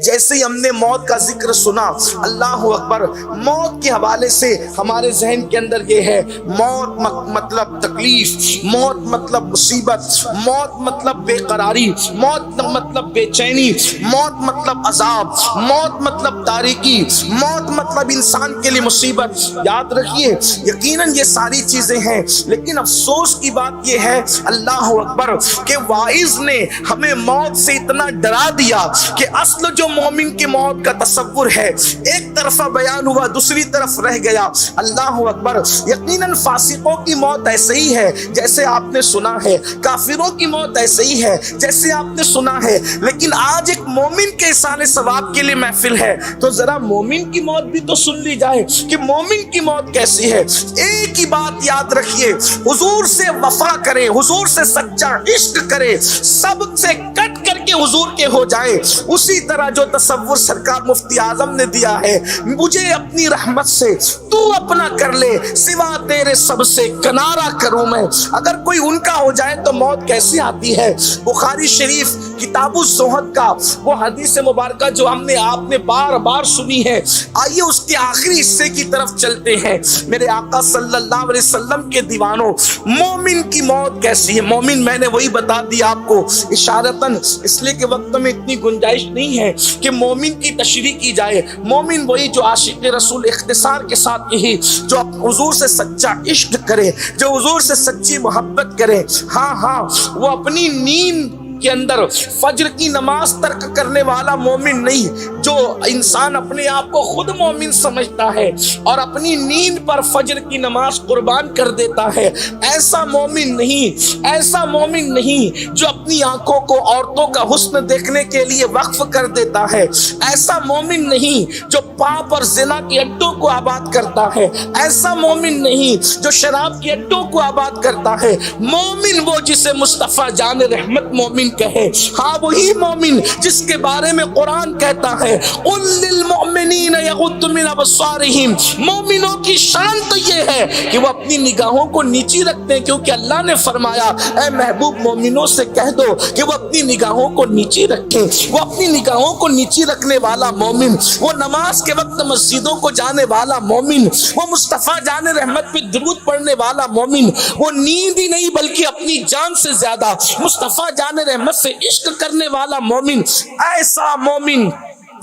جیسے ہی ہم نے موت کا ذکر سنا، اللہ اکبر، موت کے حوالے سے ہمارے ذہن کے اندر یہ ہے، موت مطلب تکلیف، موت مطلب مصیبت، موت مطلب بے قراری، موت مطلب بے چینی، موت مطلب عذاب، موت مطلب تاریکی، موت مطلب انسان کے لیے مصیبت۔ یاد رکھیے یقیناً یہ ساری چیزیں ہیں، لیکن افسوس کی بات یہ ہے اللہ اکبر کہ واعظ نے ہمیں موت سے اتنا ڈرا دیا کہ اصل جو مومن کی موت کا تصور ہے ایک طرفہ بیان ہوا، دوسری طرف رہ گیا۔ اللہ اکبر، یقیناً فاسقوں کی موت ایسے ہی ہے جیسے آپ نے سنا ہے، کافروں کی موت ایسے ہی ہے جیسے آپ نے سنا ہے، لیکن آج ایک مومن کے احسان ثواب کے لیے محفل ہے تو ذرا مومن کی موت بھی تو سن لی جائے کہ مومن کی موت کیسی ہے۔ ایک ہی بات یاد رکھیے، حضور سے وفا کرے، حضور سے سچا عشق کرے، سب سے کٹ کر کے حضور کے ہو جائے، اسی طرح جو تصور سرکار مفتی اعظم نے دیا ہے، مجھے اپنی رحمت سے تو اپنا کر لے، سوا تیرے سب سے کنارہ کروں میں۔ اگر کوئی ان کا ہو جائے تو موت کیسی آتی ہے؟ بخاری شریف کتاب الزہد کا وہ حدیث مبارکہ جو ہم نے آپ نے بار بار سنی ہے، آئیے اس کے آخری حصے کی طرف چلتے ہیں۔ میرے آقا صلی اللہ علیہ وسلم کے دیوانوں، مومن کی موت کیسی ہے؟ مومن میں نے وہی بتا دیا آپ کو اشارتاً، اس لیے کہ وقت میں اتنی گنجائش نہیں ہے کہ مومن کی تشریح کی جائے۔ مومن وہی جو عاشق رسول، اختصار کے ساتھ یہی، جو حضور سے سچا عشق کرے، جو حضور سے سچی محبت کرے۔ ہاں وہ اپنی نیند کے اندر فجر کی نماز ترک کرنے والا مومن نہیں، جو انسان اپنے آپ کو خود مومن سمجھتا ہے اور اپنی نیند پر فجر کی نماز قربان کر دیتا ہے، ایسا مومن نہیں، ایسا مومن نہیں جو اپنی آنکھوں کو عورتوں کا حسن دیکھنے کے لیے وقف کر دیتا ہے، ایسا مومن نہیں جو پاپ اور زنا کے اڈوں کو آباد کرتا ہے، ایسا مومن نہیں جو شراب کے اڈوں کو آباد کرتا ہے۔ مومن وہ جسے مصطفیٰ جان رحمت مومن کہے، ہاں وہی مومن جس کے بارے میں قرآن کہتا ہے قُل لِّلْمُؤْمِنِينَ يَغُضُّوا مِنْ أَبْصَارِهِمْ۔ مومنوں کی شان تو یہ ہے کہ وہ اپنی نگاہوں کو نیچی رکھتے ہیں، کیونکہ اللہ نے فرمایا اے محبوب مومنوں سے کہہ دو کہ وہ اپنی نگاہوں کو نیچی رکھیں۔ وہ اپنی نگاہوں کو نیچی رکھنے والا مومن، وہ نماز کے وقت مسجدوں کو جانے والا مومن، وہ مصطفیٰ جان رحمت پہ درود پڑھنے والا مومن، وہ نیند ہی نہیں بلکہ اپنی جان سے زیادہ مصطفیٰ جان رحمت سے عشق کرنے والا مومن، ایسا مومن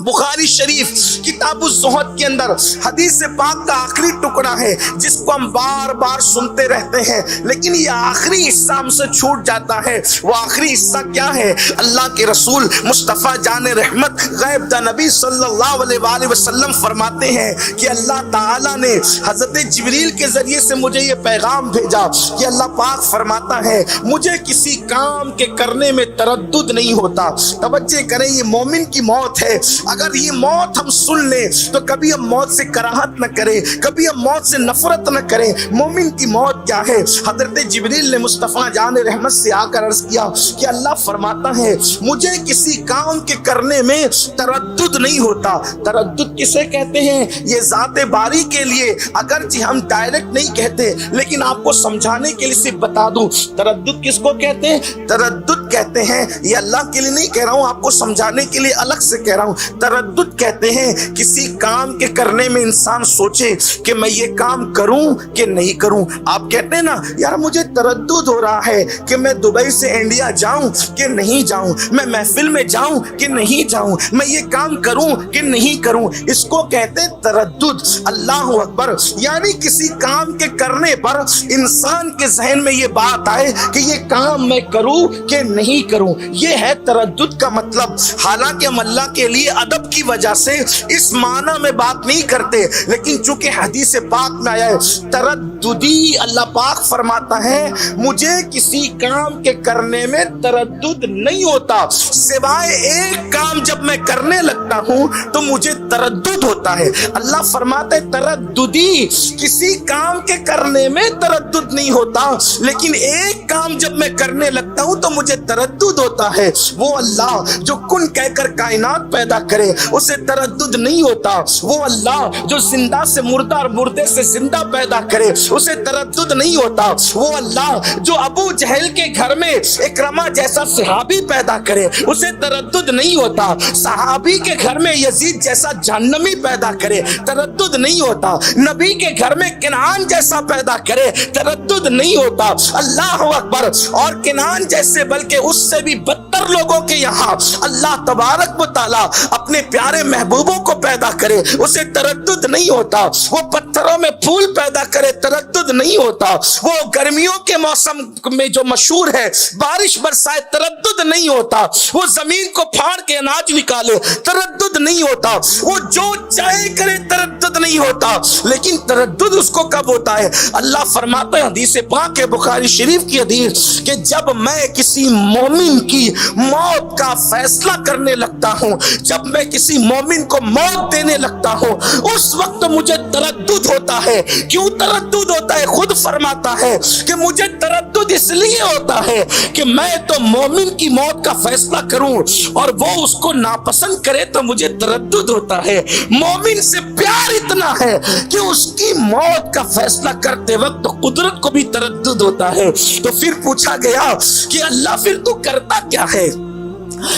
بخاری شریف کتاب الزہد کے اندر حدیث پاک کا آخری ٹکڑا ہے جس کو ہم بار بار سنتے رہتے ہیں، لیکن یہ آخری حصہ ہم سے چھوٹ جاتا ہے۔ وہ آخری حصہ کیا ہے؟ اللہ کے رسول مصطفیٰ جان رحمت غیب دا نبی صلی اللہ علیہ وآلہ وسلم فرماتے ہیں کہ اللہ تعالیٰ نے حضرت جبریل کے ذریعے سے مجھے یہ پیغام بھیجا کہ اللہ پاک فرماتا ہے مجھے کسی کام کے کرنے میں تردد نہیں ہوتا۔ توجہ کریں، یہ مومن کی موت ہے۔ اگر یہ موت ہم سن لیں تو کبھی ہم موت سے کراہت نہ کریں، کبھی ہم موت سے نفرت نہ کریں۔ مومن کی موت کیا ہے؟ حضرت جبریل نے مصطفیٰ جان رحمت سے آ کر عرض کیا کہ اللہ فرماتا ہے مجھے کسی کام کے کرنے میں تردد نہیں ہوتا۔ تردد کسے کہتے ہیں؟ یہ ذات باری کے لیے، اگرچہ ہم ڈائریکٹ نہیں کہتے لیکن آپ کو سمجھانے کے لیے صرف بتا دوں، تردد کس کو کہتے ہیں؟ تردد کہتے ہیں، یہ اللہ کے لیے نہیں کہہ رہا ہوں، آپ کو سمجھانے کے لیے الگ سے کہہ رہا ہوں۔ تردد کہتے ہیں کسی کام کے کرنے میں انسان سوچے کہ میں یہ کام کروں کہ نہیں کروں۔ آپ کہتے ہیں نا یار مجھے تردد ہو رہا ہے کہ میں دبئی سے انڈیا جاؤں کہ نہیں جاؤں، میں محفل میں جاؤں کہ نہیں جاؤں، میں یہ کام کروں کہ نہیں کروں، اس کو کہتے ہیں تردد۔ اللہ اکبر، یعنی کسی کام کے کرنے پر انسان کے ذہن میں یہ بات آئے کہ یہ کام میں کروں کہ نہیں کروں، یہ ہے تردد کا مطلب۔ حالانکہ ہم اللہ کے لیے ادب کی وجہ سے اس معنی میں بات نہیں کرتے، لیکن چونکہ حدیث پاک میں آیا ہے ترددی، اللہ پاک فرماتا ہے مجھے کسی کام کے کرنے میں تردد نہیں ہوتا، سوائے ایک کام جب میں کرنے لگتا ہوں تو مجھے تردد ہوتا ہے۔ اللہ فرماتا ہے ترددی، کسی کام کے کرنے میں تردد نہیں ہوتا، لیکن ایک کام جب میں کرنے لگتا ہوں تو مجھے تردد ہوتا ہے۔ وہ اللہ جو کن کہہ کر کائنات پیدا کرے اسے تردد نہیں ہوتا. وہ اللہ جو زندہ سے مردہ اور مردے سے زندہ پیدا کرے اسے تردد نہیں ہوتا. وہ اللہ جو ابو جہل کے گھر میں اکرمہ جیسا صحابی پیدا کرے اسے تردد نہیں ہوتا. صحابی کے گھر میں یزید جیسا جہنمی پیدا کرے تردد نہیں ہوتا. نبی کے گھر میں کنعان جیسا پیدا کرے تردد نہیں ہوتا. اللہ اکبر. اور کنعان جیسے بلکہ اس سے بھی بدتر لوگوں کے یہاں اللہ تبارک و تعالی اپنے پیارے محبوبوں کو پیدا کرے اسے تردد نہیں ہوتا. وہ پتھروں میں پھول پیدا کرے تردد نہیں ہوتا. وہ گرمیوں کے موسم میں جو مشہور ہے بارش برسائے تردد نہیں ہوتا. وہ زمین کو پھاڑ کے اناج نکالے تردد نہیں ہوتا. وہ جو چاہے کرے تردد نہیں ہوتا. لیکن تردد اس کو کب ہوتا ہے؟ اللہ فرماتا ہے حدیث پاک ہے بخاری شریف کی حدیث کہ جب میں کسی مومن کی موت کا فیصلہ کرنے لگتا ہوں, جب میں کسی مومن کو موت دینے لگتا ہوں اس وقت مجھے تردد ہوتا ہے. کیوں تردد ہوتا ہے؟ خود فرماتا ہے کہ مجھے تردد اس لیے ہوتا ہے کہ میں تو مومن کی موت کا فیصلہ کروں اور وہ اس کو ناپسند کرے تو مجھے تردد ہوتا ہے. مومن سے پیار اتنا ہے کہ اس کی موت کا فیصلہ کرتے وقت قدرت کو بھی تردد ہوتا ہے. تو پھر پوچھا گیا کہ اللہ پھر تو کرتا کیا ہے؟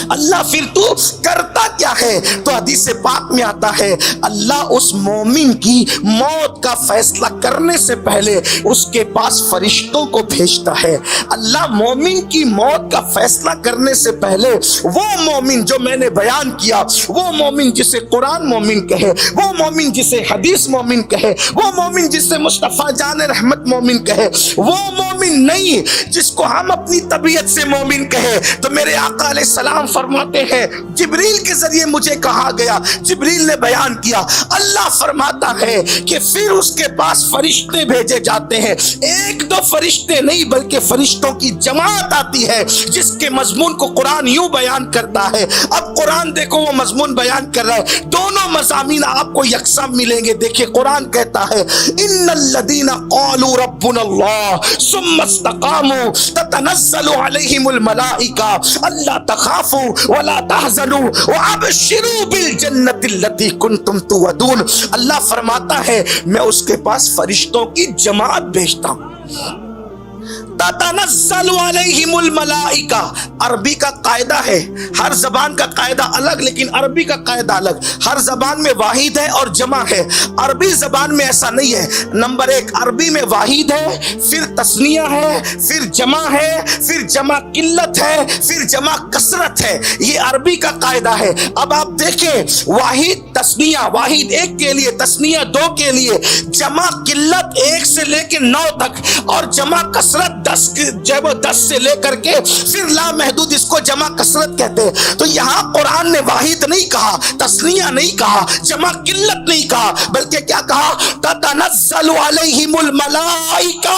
اللہ پھر تو کرتا کیا ہے؟ تو حدیث پاک میں آتا ہے اللہ اس مومن کی موت کا فیصلہ کرنے سے پہلے اس کے پاس فرشتوں کو بھیجتا ہے. اللہ مومن کی موت کا فیصلہ کرنے سے پہلے وہ مومن جو میں نے بیان کیا, وہ مومن جسے قرآن مومن کہے, وہ مومن جسے حدیث مومن کہے, وہ مومن جسے مصطفیٰ جان رحمت مومن کہے, وہ مومن نہیں جس کو ہم اپنی طبیعت سے مومن کہے. تو میرے آقا علیہ السلام فرماتے ہیں جبریل کے ذریعے مجھے کہا گیا, جبریل نے بیان کیا, اللہ فرماتا ہے کہ پھر اس کے پاس فرشتے بھیجے جاتے ہیں. ایک دو فرشتے نہیں بلکہ فرشتوں کی جماعت آتی ہے جس کے مضمون کو قرآن یوں بیان کرتا ہے. اب قرآن دیکھو وہ مضمون بیان کر رہا ہے, دونوں مضامین آپ کو یکساں ملیں گے. دیکھیں قرآن کہتا ہے ان الذین قالوا ربنا اللہ ثم استقاموا تتنزل علیہم الملائکہ الا تخافوا ولا تحزنوا وابشروا بالجنۃ التي کنتم توعدون. اللہ فرماتا ہے میں اس کے پاس فرشتوں کی جماعت بھیجتا ہوں. تتنزل علیہم الملائکہ عربی کا قاعدہ ہے, ہر زبان کا قاعدہ الگ لیکن عربی کا قاعدہ الگ. ہر زبان میں واحد ہے اور جمع ہے, عربی زبان میں ایسا نہیں ہے. نمبر ایک عربی میں واحد ہے, پھر تثنیہ ہے, پھر جمع ہے, پھر جمع قلت ہے, پھر جمع کثرت ہے. یہ عربی کا قاعدہ ہے. اب آپ دیکھیں واحد تثنیہ, واحد ایک کے لیے, تثنیہ دو کے لیے, جمع قلت ایک سے لے کے 9 تک اور جمع کثرت 10 سے لے کر کے پھر لا محدود, اس کو جمع کثرت کہتے ہیں. تو یہاں قرآن نے واحد نہیں کہا, تثنیہ نہیں کہا, جمع قلت نہیں کہا, بلکہ کیا کہا تتنزل علیہم الملائکہ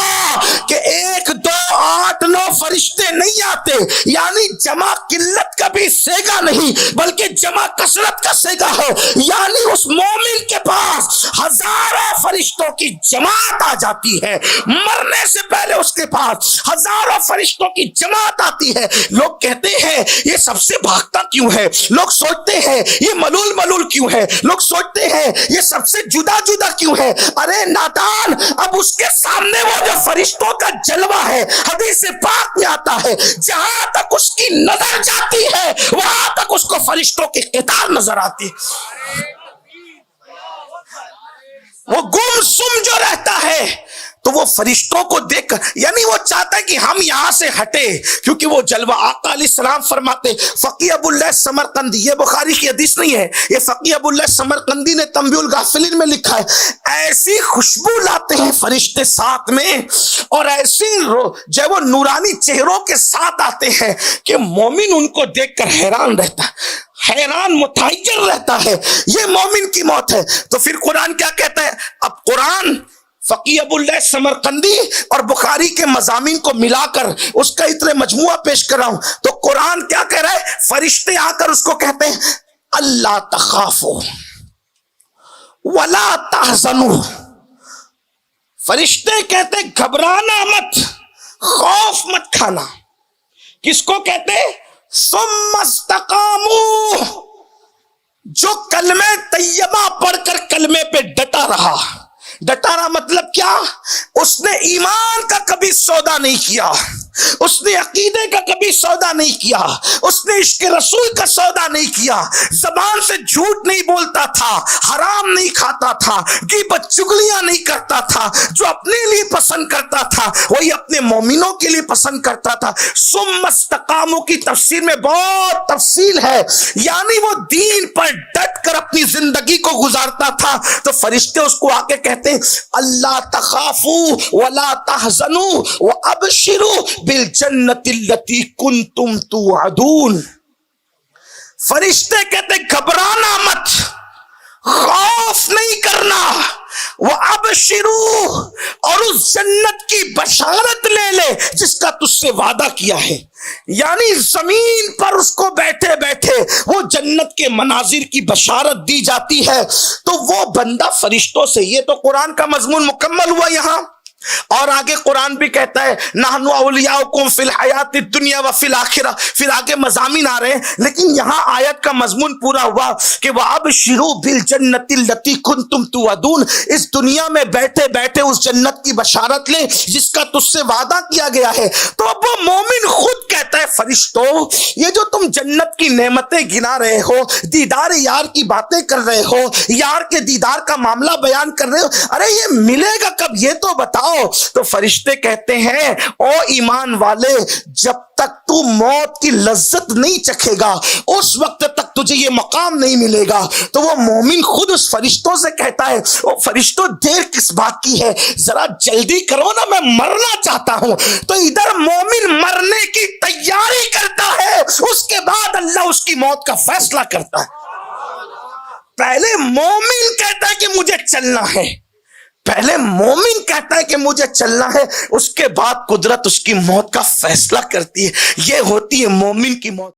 کہ 1 2 8 9 فرشتے نہیں آتے. یعنی جمع قلت کا بھی سیگا نہیں بلکہ جمع کثرت کا سیگا ہے. یعنی اس مومن کے پاس ہزاروں فرشتوں کی جماعت آ جاتی ہے. مرنے سے پہلے اس کے پاس ہزاروں فرشتوں کی جماعت آتی ہے. لوگ کہتے ہیں یہ سب سے بھاگتا کیوں ہے, لوگ سوچتے ہیں یہ ملول ملول کیوں ہے, لوگ سوچتے ہیں یہ سب سے جدا جدا کیوں ہے. ارے نادان, اب اس کے سامنے وہ جو فرشتوں کا جلوہ ہے حدیث پاک میں آتا ہے جہاں تک اس کی نظر جاتی ہے وہاں تک اس کو فرشتوں کی قطار نظر آتی ہے. وہ گم سم جو رہتا ہے تو وہ فرشتوں کو دیکھ کر, یعنی وہ چاہتا ہے کہ ہم یہاں سے ہٹے کیونکہ وہ جلوہ. آقا علیہ السلام فرماتے, فقیہ ابو اللہ سمرقندی, یہ بخاری کی حدیث نہیں ہے, یہ فقیہ ابو اللہ سمرقندی نے تنبیہ الغافلین میں لکھا ہے, ایسی خوشبو لاتے ہیں فرشتے ساتھ میں اور ایسی جو وہ نورانی چہروں کے ساتھ آتے ہیں کہ مومن ان کو دیکھ کر حیران رہتا ہے, حیران متحیر رہتا ہے. یہ مومن کی موت ہے. تو پھر قرآن کیا کہتا ہے؟ اب قرآن فقیہ ابو اللہ سمرقندی اور بخاری کے مضامین کو ملا کر اس کا اتنے مجموعہ پیش کر رہا ہوں. تو قرآن کیا کہہ رہا ہے؟ فرشتے آ کر اس کو کہتے ہیں اللہ تخافوا ولا تحزنوا. فرشتے کہتے گھبرانا مت, خوف مت کھانا. کس کو کہتے؟ ثم استقاموا, جو کلمہ طیبہ پڑھ کر کلمے پہ ڈٹا رہا مطلب کیا؟ اس نے ایمان کا کبھی سودا نہیں کیا، اس نے عقیدے کا کبھی سودا نہیں کیا، اس نے عشق رسول کا سودا نہیں کیا، زبان سے جھوٹ نہیں بولتا تھا، حرام نہیں کھاتا تھا، غیبت چگلیاں نہیں کرتا تھا، جو اپنے لیے پسند کرتا تھا وہی اپنے مومنوں کے لیے پسند کرتا تھا۔ ثم استقاموا کی تفسیر میں بہت تفصیل ہے، یعنی وہ دین پر ڈٹ کر اپنی زندگی کو گزارتا تھا۔ تو فرشتے اس کو آ کے کہتے ہیں اللہ تخافوا ولا تحزنوا وابشروا بالجنت التي كنتم توعدون۔ فرشتے کہتے گھبرانا مت، خوف نہیں کرنا، وابشروا اور اس جنت کی بشارت لے لے جس کا تجھ سے وعدہ کیا ہے۔ یعنی زمین پر اس کو بیٹھے بیٹھے وہ جنت کے مناظر کی بشارت دی جاتی ہے۔ تو وہ بندہ فرشتوں سے، یہ تو قرآن کا مضمون مکمل ہوا یہاں، اور آگے قرآن بھی کہتا ہے نحن اولیاؤکم فی الحیات الدنیا وفی الآخرہ، پھر آگے مضامین آ رہے ہیں، لیکن یہاں آیت کا مضمون پورا ہوا کہ وَأَبْشِرُوا بِالْجَنَّةِ الَّتِي كُنْتُمْ تُوعَدُونَ۔ اس دنیا میں بیٹھے بیٹھے اس جنت کی بشارت لے جس کا تجھ سے وعدہ کیا گیا ہے۔ تو اب وہ مومن خود کہتا ہے فرشتوں یہ جو تم جنت کی نعمتیں گنا رہے ہو، دیدار یار کی باتیں کر رہے ہو، یار کے دیدار کا معاملہ بیان کر رہے ہو، ارے یہ ملے گا کب یہ تو بتاؤ۔ تو فرشتے کہتے ہیں او ایمان والے، جب تک تو موت کی لذت نہیں چکھے گا اس وقت تک تجھے یہ مقام نہیں ملے گا۔ تو وہ مومن خود اس فرشتوں سے کہتا ہے او فرشتوں دیر کس بات کی ہے، ذرا جلدی کرو نا، میں مرنا چاہتا ہوں۔ تو ادھر مومن مرنے کی تیاری کرتا ہے، اس کے بعد اللہ اس کی موت کا فیصلہ کرتا ہے۔ پہلے مومن کہتا ہے کہ مجھے چلنا ہے، پہلے مومن کہتا ہے کہ مجھے چلنا ہے، اس کے بعد قدرت اس کی موت کا فیصلہ کرتی ہے۔ یہ ہوتی ہے مومن کی موت۔